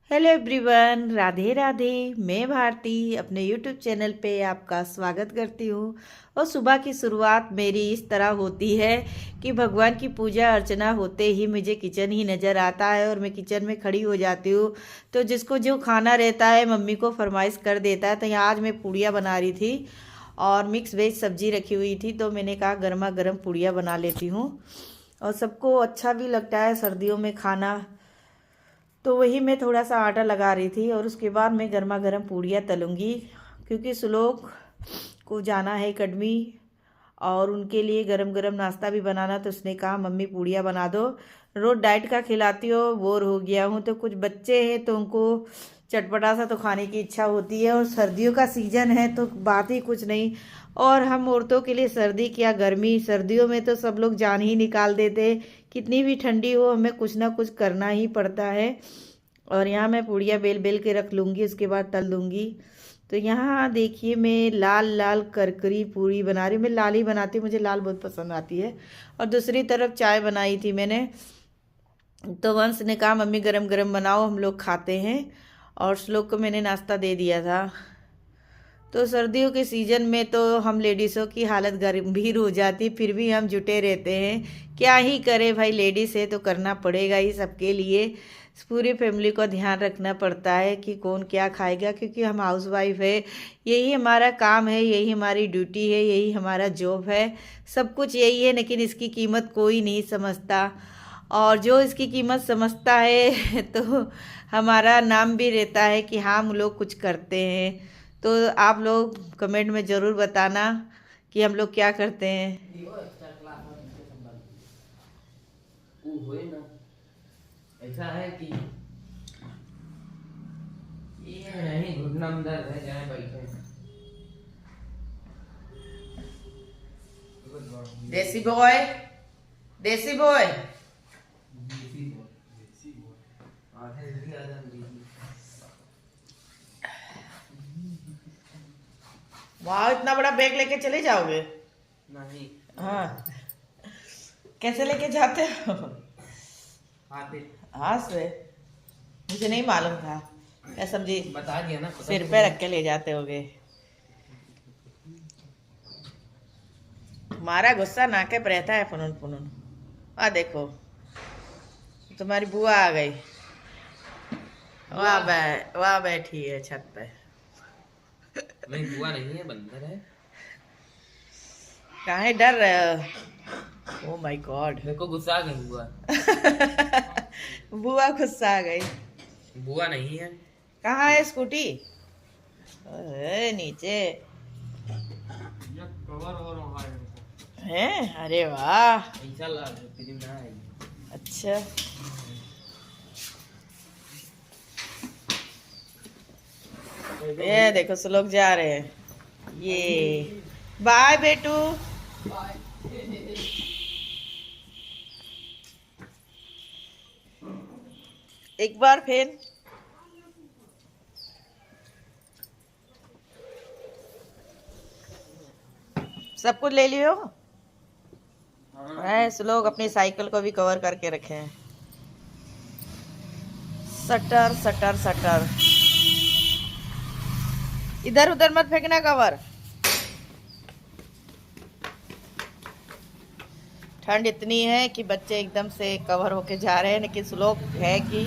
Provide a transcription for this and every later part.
Hello everyone, Radhe Radhe. मैं भारती अपने YouTube channel पे आपका स्वागत करती हूँ। और सुबह की शुरुआत मेरी इस तरह होती है कि भगवान की पूजा अर्चना होते ही मुझे किचन ही नज़र आता है और मैं किचन में खड़ी हो जाती हूँ। तो जिसको जो खाना रहता है मम्मी को फरमाइश कर देता है। तो यहाँ आज मैं पूड़ियाँ बना रही थी और मिक्स वेज सब्जी रखी हुई थी, तो मैंने कहा गर्मा गर्म पूड़ियाँ बना लेती हूँ। और सबको अच्छा भी लगता है सर्दियों में खाना। तो वही मैं थोड़ा सा आटा लगा रही थी और उसके बाद मैं गर्मा गर्म पूड़ियाँ तलूँगी, क्योंकि श्लोक को जाना है अकेडमी और उनके लिए गरम गरम नाश्ता भी बनाना। तो उसने कहा मम्मी पूड़ियाँ बना दो, रोज़ डाइट का खिलाती हो, बोर हो गया हूँ। तो कुछ बच्चे हैं तो उनको चटपटा सा तो खाने की इच्छा होती है, और सर्दियों का सीज़न है तो बात ही कुछ नहीं। और हम औरतों के लिए सर्दी क्या गर्मी, सर्दियों में तो सब लोग जान ही निकाल देते। कितनी भी ठंडी हो हमें कुछ ना कुछ करना ही पड़ता है। और यहाँ मैं पूड़ियाँ बेल बेल के रख लूँगी, उसके बाद तल दूँगी। तो यहाँ देखिए मैं लाल लाल करकरी पूड़ी बना रही हूँ। मैं लाल ही बनाती हूँ, मुझे लाल बहुत पसंद आती है। और दूसरी तरफ चाय बनाई थी मैंने। तो वंश ने कहा मम्मी गरम गरम बनाओ, हम लोग खाते हैं। और श्लोक को मैंने नाश्ता दे दिया था। तो सर्दियों के सीज़न में तो हम लेडीज़ों की हालत गंभीर हो जाती, फिर भी हम जुटे रहते हैं। क्या ही करें भाई, लेडीज़ है तो करना पड़ेगा ही सबके लिए। पूरी फैमिली को ध्यान रखना पड़ता है कि कौन क्या खाएगा, क्योंकि हम हाउस वाइफ है। यही हमारा काम है, यही हमारी ड्यूटी है, यही हमारा जॉब है। सब कुछ यही है, लेकिन इसकी कीमत कोई नहीं समझता। और जो इसकी कीमत समझता है तो हमारा नाम भी रहता है कि हाँ हम लोग कुछ करते हैं। तो आप लोग कमेंट में ज़रूर बताना कि हम लोग क्या करते हैं। ऐसा है कि ये नहीं घुटना में दर्द है, जाए बैठे। देसी बॉय, देसी बॉय। आधे जल्दी आ जाए। वहाँ इतना बड़ा बैग लेके चले जाओगे? नहीं हाँ, कैसे लेके जाते हो? आते हाँ से मुझे नहीं मालूम था। मैं समझी बता दिया ना, सिर पे रख के ले जाते होगे। तुम्हारा गुस्सा नाके पर रहता है फुनून फुनून। आ देखो तुम्हारी बुआ आ गई। वहाँ बैठी है छत पे। नहीं बुआ नहीं है, बंदर है। काहे डर रहे हो? ओ माय गॉड। मेरे को गुस्सा आ गई बुआ। बुआ गुस्सा आ गई। बुआ नहीं है। कहाँ है स्कूटी? नीचे कवर हो रहा है। अरे वाह, ऐसा लग फिल्म ना है। अच्छा। ये देखो श्लोक जा रहे हैं। ये बाय बेटू। एक बार फिर सब कुछ ले लियो। ऐसे लोग अपनी साइकिल को भी कवर करके रखे हैं। सटर सटर सटर, इधर उधर मत फेंकना कवर। ठंड इतनी है कि बच्चे एकदम से कवर होके जा रहे हैं, लेकिन श्लोक है कि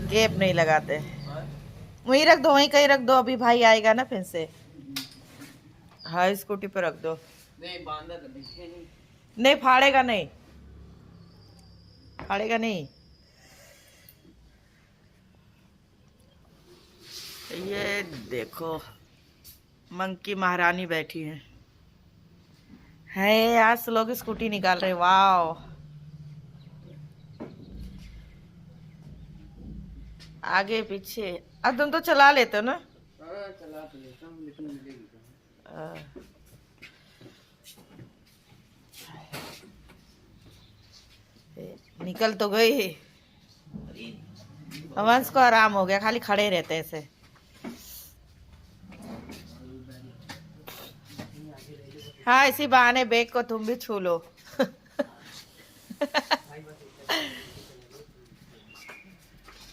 केप नहीं लगाते। वहीं रख दो, वहीं कहीं रख दो, अभी भाई आएगा ना फिर से। हाँ स्कूटी पे रख दो। नहीं बांधा तो दिखे नहीं। नहीं फाड़ेगा, नहीं फाड़ेगा नहीं। ये देखो मंकी महारानी बैठी है आज लोग स्कूटी निकाल रहे। वाह, आगे पीछे। अब तुम तो चला लेते हो ना? हाँ चला तो लेता हूँ, लेकिन मिलेगी कहाँ? निकल तो गई। वंश को आराम हो गया, खाली खड़े रहते ऐसे। हाँ इसी बहाने बैग को तुम भी छू लो।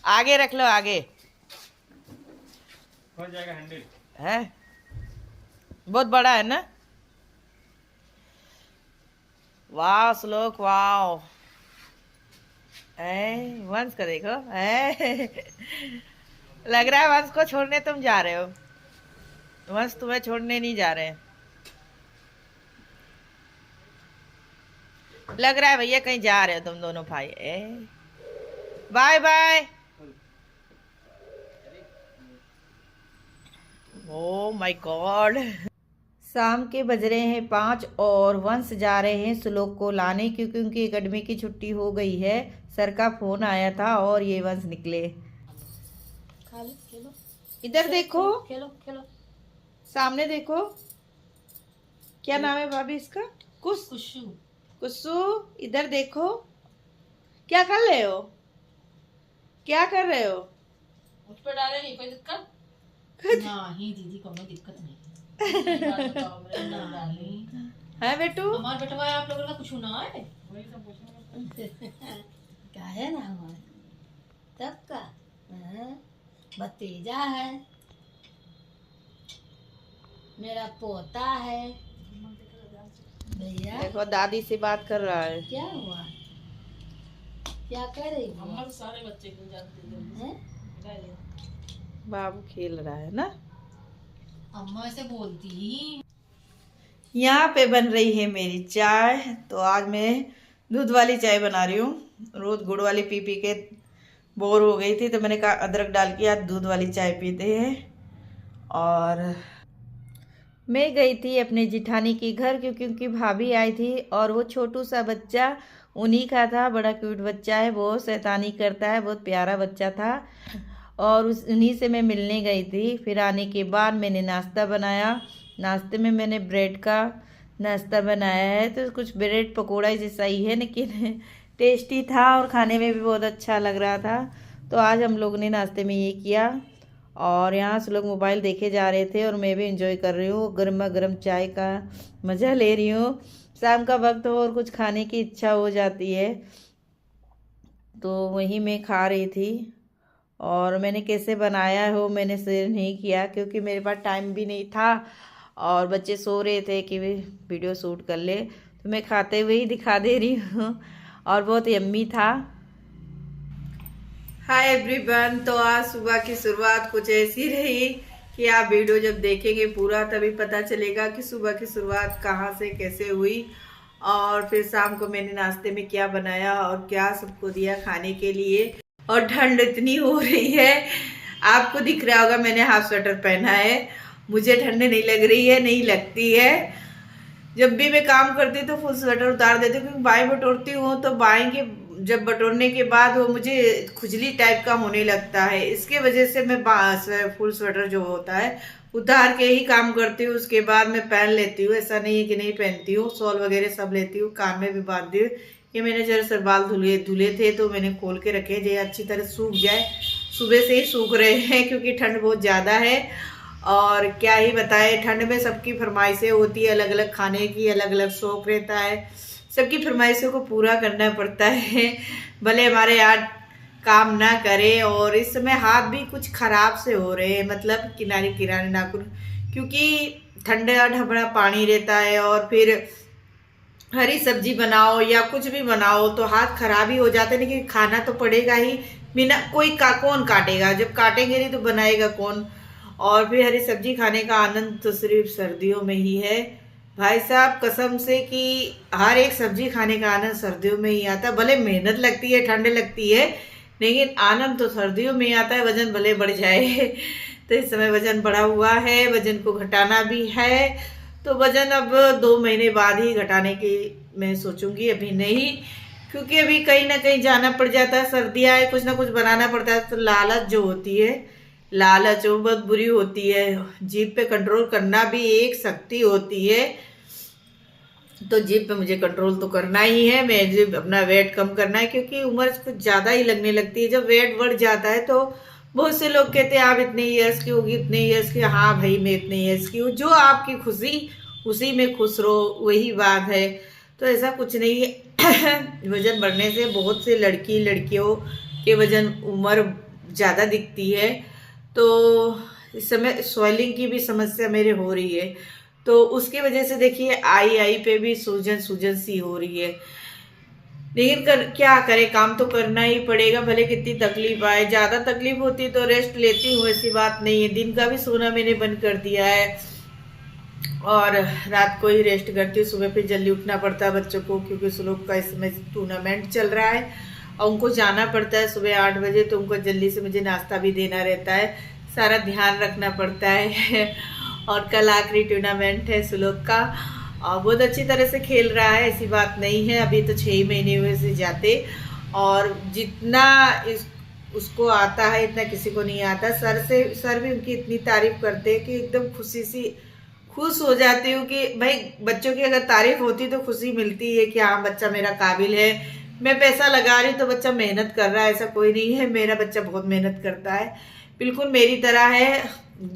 आगे रख लो, आगे हो जाएगा हैंडल। है, बहुत बड़ा है ना। वाह श्लोक, वाह। वंश को देखो, लग रहा है वंश को छोड़ने तुम जा रहे हो। वंश तुम्हें छोड़ने नहीं जा रहे हैं। लग रहा है भैया कहीं जा रहे हो तुम दोनों भाई। Bye bye. Oh my God. शाम के बज रहे हैं 5 और वंश जा रहे हैं श्लोक को लाने, क्योंकि उनकी एकेडमी की छुट्टी हो गई है। सर का फोन आया था और ये वंश निकले। खेलो, इधर देखो, खेलो खेलो। सामने देखो। क्या नाम है भाभी इसका? कुशु। कुसु, इधर देखो। क्या कर रहे हो? क्या कर रहे हो? मुझ पर डाले नहीं कोई दिक्कत? नहीं दीदी को कोई दिक्कत नहीं। है बेटू? हमारे बेटवा आप लोगों का कुछ ना है। वही तो पूछना क्या है ना हमारे तब का भतीजा है, मेरा पोता है भैया। देखो दादी से बात कर रहा है। क्या हुआ? क्या कर रही हो? हमारे सारे बच्चे को जानते हैं। बाबू खेल रहा है ना। अम्मा से बोलती ही। यहाँ पे बन रही है मेरी चाय। तो आज मैं दूध वाली चाय बना रही हूँ। रोज गुड़ वाली पी पी के बोर हो गई थी, तो मैंने कहा अदरक डाल के आज दूध वाली चाय पीते हैं। और मैं गई थी अपने जिठानी के घर, क्योंकि उनकी भाभी आई थी और वो छोटू सा बच्चा उन्हीं का था। बड़ा क्यूट बच्चा है, बहुत शैतानी करता है, बहुत प्यारा बच्चा था। और उन्हीं से मैं मिलने गई थी। फिर आने के बाद मैंने नाश्ता बनाया। नाश्ते में मैंने ब्रेड का नाश्ता बनाया है, तो कुछ ब्रेड पकोड़ा जैसा ही है, लेकिन टेस्टी था और खाने में भी बहुत अच्छा लग रहा था। तो आज हम लोग ने नाश्ते में ये किया। और यहाँ से लोग मोबाइल देखे जा रहे थे और मैं भी एंजॉय कर रही हूँ, गर्मा गर्म चाय का मज़ा ले रही हूँ। शाम का वक्त हो और कुछ खाने की इच्छा हो जाती है, तो वही मैं खा रही थी। और मैंने कैसे बनाया हो मैंने शेयर नहीं किया, क्योंकि मेरे पास टाइम भी नहीं था और बच्चे सो रहे थे कि वे वीडियो शूट कर ले, तो मैं खाते हुए ही दिखा दे रही हूँ। और बहुत यम्मी था। Hi everyone. तो आज सुबह की शुरुआत कुछ ऐसी रही कि आप वीडियो जब देखेंगे पूरा तभी पता चलेगा कि सुबह की शुरुआत कहाँ से कैसे हुई। और फिर शाम को मैंने नाश्ते में क्या बनाया और क्या सबको दिया खाने के लिए। और ठंड इतनी हो रही है, आपको दिख रहा होगा मैंने हाफ स्वेटर पहना है। मुझे ठंड नहीं लग रही है, नहीं लगती है। जब भी मैं काम करती हूँ तो फुल स्वेटर उतार देती हूँ, क्योंकि बाएं बटोरती हूँ तो बाएं के जब बटोरने के बाद वो मुझे खुजली टाइप का होने लगता है। इसके वजह से मैं फुल स्वेटर जो होता है उतार के ही काम करती हूँ। उसके बाद मैं पहन लेती हूँ, ऐसा नहीं है कि नहीं पहनती हूँ। शॉल वगैरह सब लेती हूँ, कान में भी बांधती हूँ। ये मैंने जरा सर बाल धुले थे तो मैंने खोल के रखे जो अच्छी तरह सूख जाए। सुबह से ही सूख रहे हैं क्योंकि ठंड बहुत ज़्यादा है। और क्या ही बताए, ठंड में सबकी फरमाइशें होती है अलग अलग खाने की, अलग अलग शौक रहता है। सबकी फरमाइशों को पूरा करना पड़ता है, भले हमारे यार काम ना करे। और इस समय हाथ भी कुछ खराब से हो रहे हैं, मतलब किनारे किनारे नाखून, क्योंकि ठंडा ठंडा पानी रहता है। और फिर हरी सब्जी बनाओ या कुछ भी बनाओ तो हाथ खराब ही हो जाते हैं, लेकिन खाना तो पड़ेगा ही। बिना कोई कौन काटेगा, जब काटेंगे नहीं तो बनाएगा कौन। और फिर हरी सब्जी खाने का आनंद तो सिर्फ सर्दियों में ही है भाई साहब, कसम से कि हर एक सब्जी खाने का आनंद सर्दियों में ही आता है। भले मेहनत लगती है, ठंड लगती है, लेकिन आनंद तो सर्दियों में ही आता है। वजन भले बढ़ जाए तो इस समय वजन बढ़ा हुआ है, वजन को घटाना भी है। तो वजन अब 2 महीने बाद ही घटाने की मैं सोचूंगी, अभी नहीं, क्योंकि अभी कहीं ना कहीं जाना पड़ जाता है। सर्दियाँ है, कुछ ना कुछ बनाना पड़ता है। तो लालच जो होती है, लालच वो बहुत बुरी होती है। जीभ पे कंट्रोल करना भी एक शक्ति होती है। तो जीभ पे मुझे कंट्रोल तो करना ही है। मुझे अपना वेट कम करना है, क्योंकि उम्र कुछ ज़्यादा ही लगने लगती है। जब वेट बढ़ जाता है तो बहुत से लोग कहते हैं आप इतने ईयर्स की होगी, इतने ईयर्स की। हाँ भाई, मैं इतने ईयर्स की हूँ, जो आपकी खुशी उसी में खुश रहो, वही बात है। तो ऐसा कुछ नहीं है। वजन बढ़ने से बहुत से लड़कियों के वजन उम्र ज़्यादा दिखती है। तो इस समय स्वेलिंग की भी समस्या मेरे हो रही है, तो उसकी वजह से देखिए आई पे भी सूजन सूजन सी हो रही है। लेकिन क्या करे, काम तो करना ही पड़ेगा, भले कितनी तकलीफ आए। ज़्यादा तकलीफ होती तो रेस्ट लेती हूँ, ऐसी बात नहीं है। दिन का भी सोना मैंने बंद कर दिया है और रात को ही रेस्ट करती हूँ। सुबह फिर जल्दी उठना पड़ता है बच्चों को, क्योंकि उस लोग का इस समय टूर्नामेंट चल रहा है और उनको जाना पड़ता है सुबह 8 बजे। तो उनको जल्दी से मुझे नाश्ता भी देना रहता है, सारा ध्यान रखना पड़ता है। और कल आखिरी टूर्नामेंट है सुलोक का और बहुत अच्छी तरह से खेल रहा है, ऐसी बात नहीं है। अभी तो 6 महीने हुए से जाते, और जितना उसको आता है इतना किसी को नहीं आता। सर भी उनकी इतनी तारीफ करते हैं कि एकदम खुश हो जाती हूँ कि भाई बच्चों की अगर तारीफ होती तो खुशी मिलती है कि हाँ बच्चा मेरा काबिल है। मैं पैसा लगा रही तो बच्चा मेहनत कर रहा है, ऐसा कोई नहीं है। मेरा बच्चा बहुत मेहनत करता है, बिल्कुल मेरी तरह है।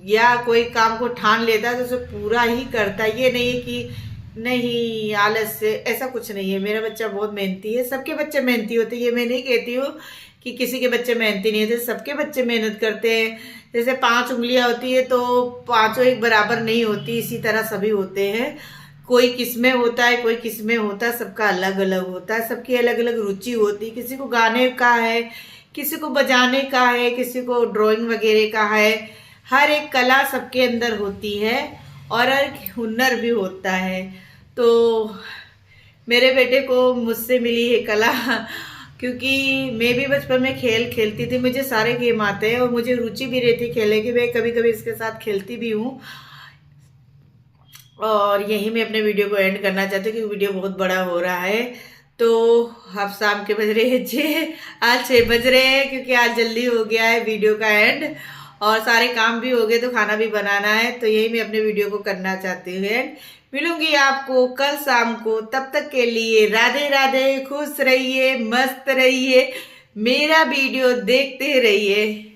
या कोई काम को ठान लेता है तो उसे पूरा ही करता है, ये नहीं है कि नहीं आलस से, ऐसा कुछ नहीं है। मेरा बच्चा बहुत मेहनती है। सबके बच्चे मेहनती होते हैं, ये मैं नहीं कहती हूँ कि किसी के बच्चे मेहनती नहीं होते, सबके बच्चे मेहनत करते हैं। जैसे 5 उंगलियां होती है तो पांचों एक बराबर नहीं होती, इसी तरह सभी होते हैं। कोई किसमें होता है, कोई किसमें होता है, सबका अलग अलग होता है, सबकी अलग अलग रुचि होती है। किसी को गाने का है, किसी को बजाने का है, किसी को ड्राइंग वगैरह का है। हर एक कला सबके अंदर होती है और हर एक हुनर भी होता है। तो मेरे बेटे को मुझसे मिली है कला, क्योंकि मैं भी बचपन में खेल खेलती थी, मुझे सारे गेम आते हैं और मुझे रुचि भी रहती खेलने की। मैं कभी कभी इसके साथ खेलती भी हूँ। और यही मैं अपने वीडियो को एंड करना चाहती हूँ, क्योंकि वीडियो बहुत बड़ा हो रहा है। तो अब शाम के बज रहे हैं 6, आज 6 बज रहे हैं, क्योंकि आज जल्दी हो गया है वीडियो का एंड और सारे काम भी हो गए, तो खाना भी बनाना है। तो यही मैं अपने वीडियो को करना चाहती हूँ एंड। मिलूंगी आपको कल शाम को, तब तक के लिए राधे राधे। खुश रहिए, मस्त रहिए, मेरा वीडियो देखते रहिए।